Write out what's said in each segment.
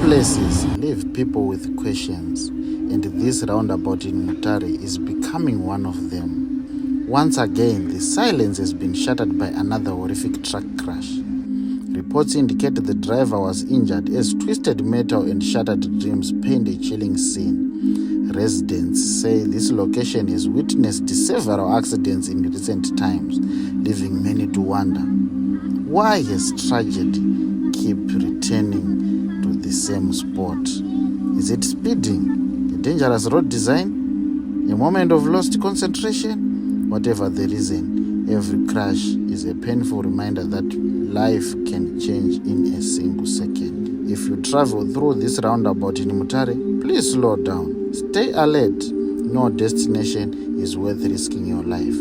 places leave people with questions, and this roundabout in Mutare is becoming one of them. Once again, the silence has been shattered by another horrific truck crash. Reports indicate the driver was injured as twisted metal and shattered dreams paint a chilling scene. Residents say this location has witnessed several accidents in recent times, leaving many to wonder, why has tragedy keep returning to the same spot? Is it speeding, a dangerous road design, a moment of lost concentration? Whatever the reason, every crash is a painful reminder that life can change in a single second. If you travel through this roundabout in Mutare, please slow down. Stay alert. No destination is worth risking your life.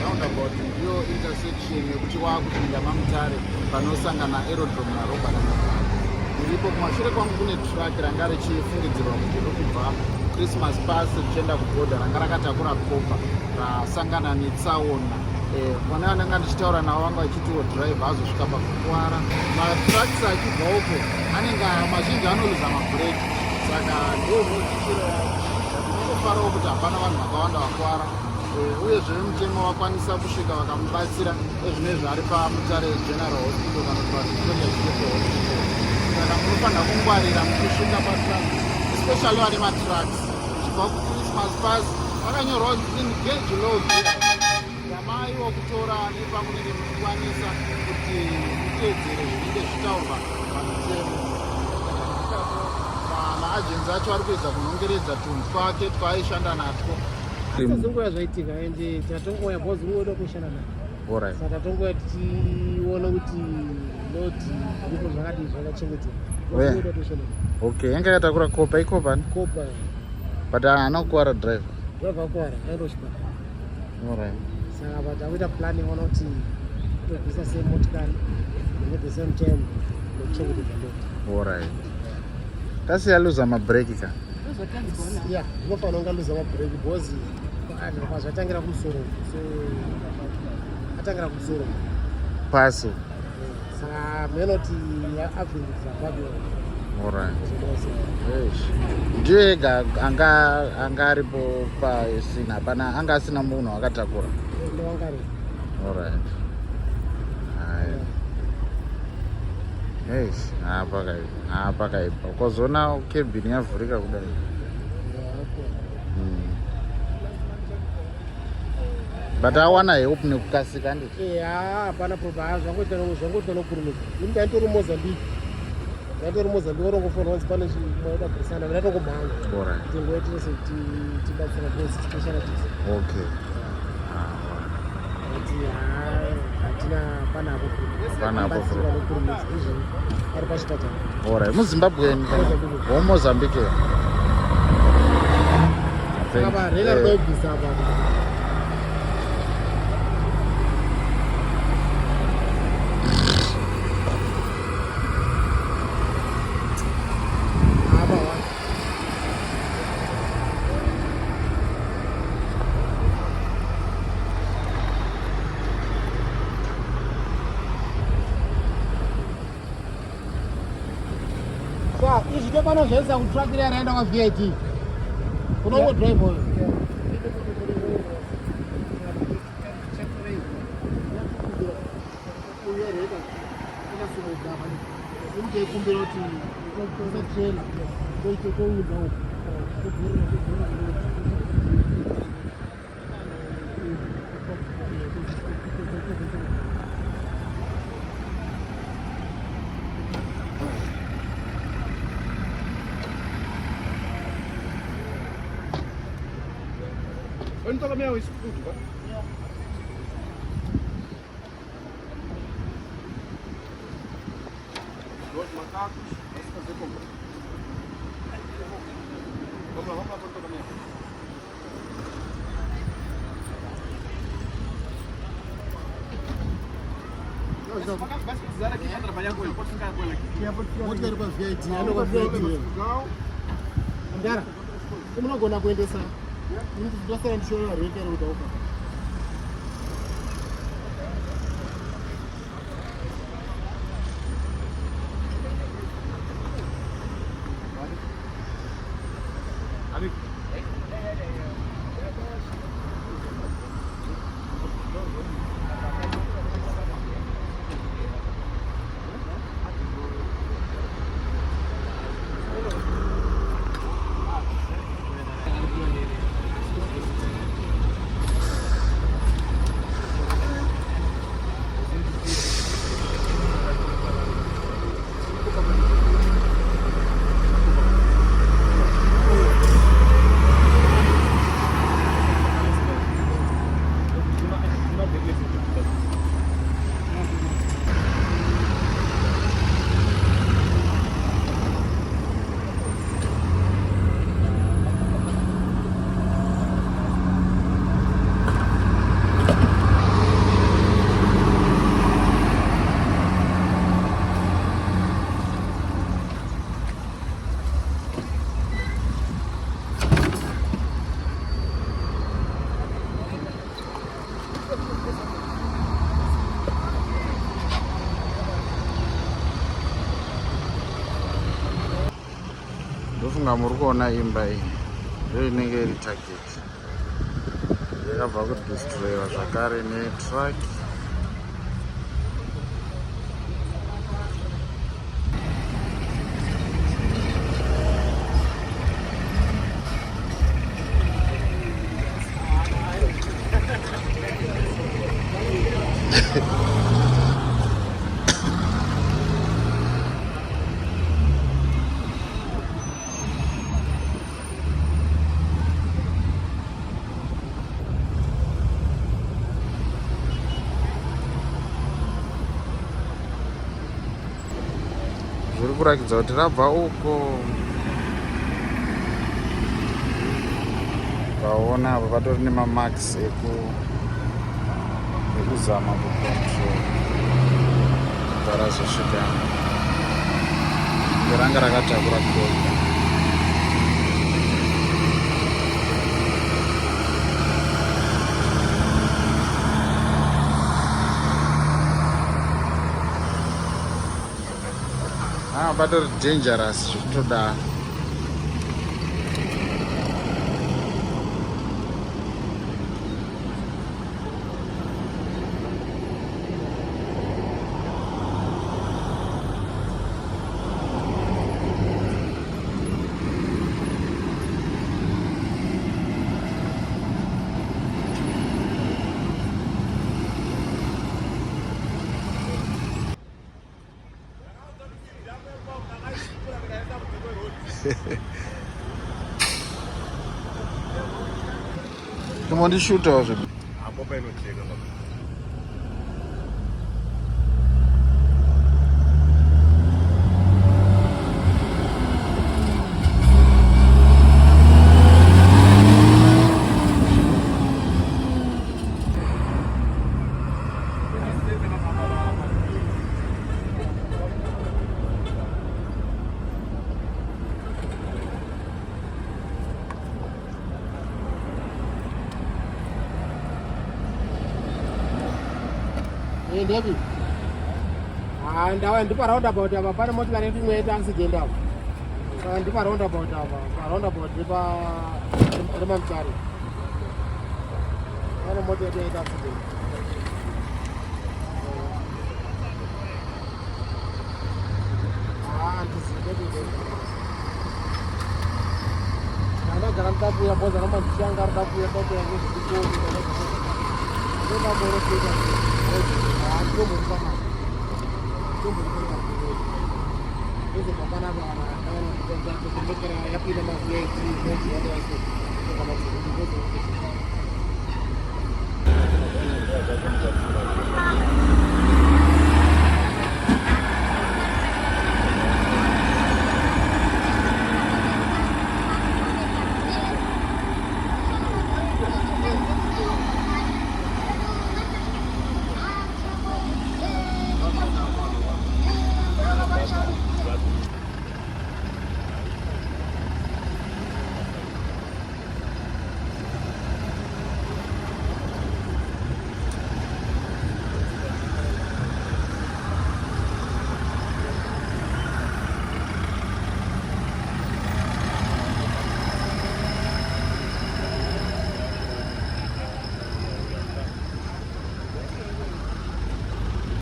Roundabout ndiyo intersection yekuti wakupinda maMutare panosangana aerodrome naRopa naMagaba. Iripo kumashure kwangu kune truck ranga richifungidzirwa kuti rikubva Christmas Pass richienda kubhodha, ranga rakatakura kopa rasangana netsaona. Vona vananga ndichitaura navo vanga vachitiwo driver azosvika pakukwara. Matrucks achibva uko anenge mazhinji anoluza mabhureki, saka ndiwo motikiro ndinongofarawo kuti hapana vanhu vakawanda vakwara. Uyezve mutemo wakwanisa kusvika vakamubatsira ezvinezvi ari paMutare General Hospital kana kuti Victoria General Hospital. Saka munofanira kungwarira muchisvika patruck, especially vari matrucks. Chibva kuChristmas Pass vakanyorwa engage low gear, yamaiwo kutora nepamunenge muchikwanisa kuti mutedzere zvinenge zvitaurwa pamutemo. Maagenzi acho ari kuedza kunhongeredza tunhu twake twaaishanda natwo. Zvinguva zvaitika ende tatongoya bhozi unoda kushanda naye. Saka tongoya tichiona kuti lodi ndipo zvakadii zvakachengetedzwa. Okay, yanga yakatakura kopa ikopa ni? Kopa. But haana kukwara driver. Driver akwara, aindosvika. Alright. Saka patakuita planning ona kuti tobvisa sei motikari at the same time nekuchengetedza lodi. Alright. Tasiyaluza mabhireki ka? Yeah, unofanira ungaluza mabhireki bhozi zvatangira kumusoro, so atangira kumusoro pasi. Saka menoti avhindikira pabyo. Alright. Ndiyo ega anga aripo pasina, hapana anga asina munhu akatakura. Ndo wanga ari. Alright. Pakaipa ukazoona kebhini yavhurika kudai. But awana help nekukasika nditi. Hapana problem, zvangoita nokurumidza. Ini ndaitori Mozambique orongofonwa onzi pane chimoda kurisana ndaitongomhanya. Alright. Tingoitese tibatsira bhozi specialities. Okay. Hatina panapo nokurumidza izvi ari pachipatara. Alright. MuZimbabwe woMozambique. Saka rega rinobvisa apa. Izvi ndopanozvaisa kutrakira yaraenda kwaVIT. Unowo drive oyo. Kumbira kuti kusatrela koite kouda uko. Onde está a minha escuta? Dois macacos, vai se fazer compra. Vamos lá para a porta da minha. Esse macaco vai se precisar aqui para trabalhar com ele, pode ficar com ele aqui. Pode ir para a VIT, não para a VIT. Ndara. Unogona kuendesa. Ndosara ndishora rekera utauka. Ndofunga muri kuona imba iyi ndo inenge iri target yakabva kudestroyiwa zvakare netraki. Zviri kurakidza kuti rabva uko vaona apa patori nemamax ekuzama kucontrol kuti razosvika ngeranga rakatakura kudoka. Patori dangerous zvekutodaro. Tomondishutawo zve hapo painojeka. David. Ndawa ndipo roundabout apa pane motikari imwe ita accident apa. Ndipo roundabout apa, roundabout ndipo remamtari. Pane motikari ita accident. Ndizinde. Ndagara ndabuya boza ramandishanga ndabuya toke ngezvikoro. Thank you.